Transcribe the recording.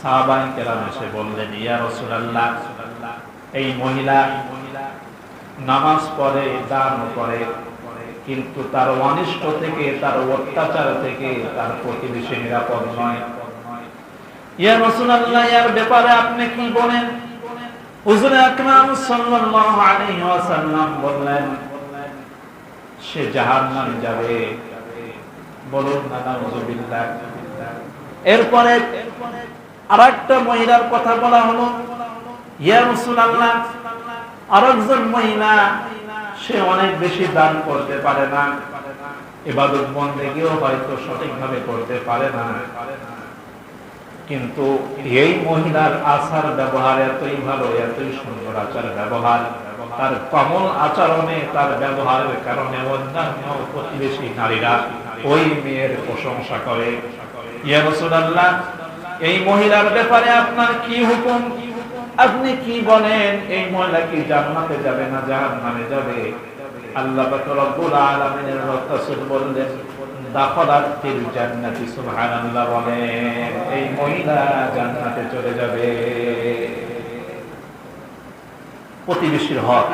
সাহাবায়ে কেরাম এসে বললেন, ইয়া রাসূলুল্লাহ, এই মহিলা নামাজ পড়ে, দান করে, কিন্তু তার অনিষ্ট থেকে, তার অত্যাচার থেকে তার প্রতিবেশী নিরাপদ নয়। ইয়া রাসূলুল্লাহ, এর ব্যাপারে আপনি কি বলেন? হুজুর আকরাম সাল্লাল্লাহু আলাইহি ওয়াসাল্লাম বললেন, সে জাহান্নামে যাবে। বলুন না নাউযুবিল্লাহ। এরপরে আরেকটা মহিলার কথা বলা হলো, ইয়া রাসূলুল্লাহ, আরেকজন মহিলা, সে অনেক বেশি দান করতে পারে না, ইবাদত বন্দেগীও হয়তো সঠিকভাবে করতে পারে না, কিন্তু এই মহিলার আচার ব্যবহার এতই ভালো, এতই সুন্দর আচার ব্যবহার, তার কমল আচরণে, তার ব্যবহারের কারণে অন্যান্য প্রতিবেশী নারীরা ওই মেয়ের প্রশংসা করে। ইয়া রাসূলুল্লাহ, এই মহিলার ব্যাপারে আপনার কি হুকুম? আপনি কি বলেন? এই মহিলা কি জান্নাতে যাবে না জাহান্নামে যাবে? আল্লাহ পাক রব্বুল আলামিনের রাসূল বললেন, দাখালাত ফিল জান্নাতি। সুবহানাল্লাহ বলেন, এই মহিলা জান্নাতে চলে যাবে। প্রতিবেশীর হক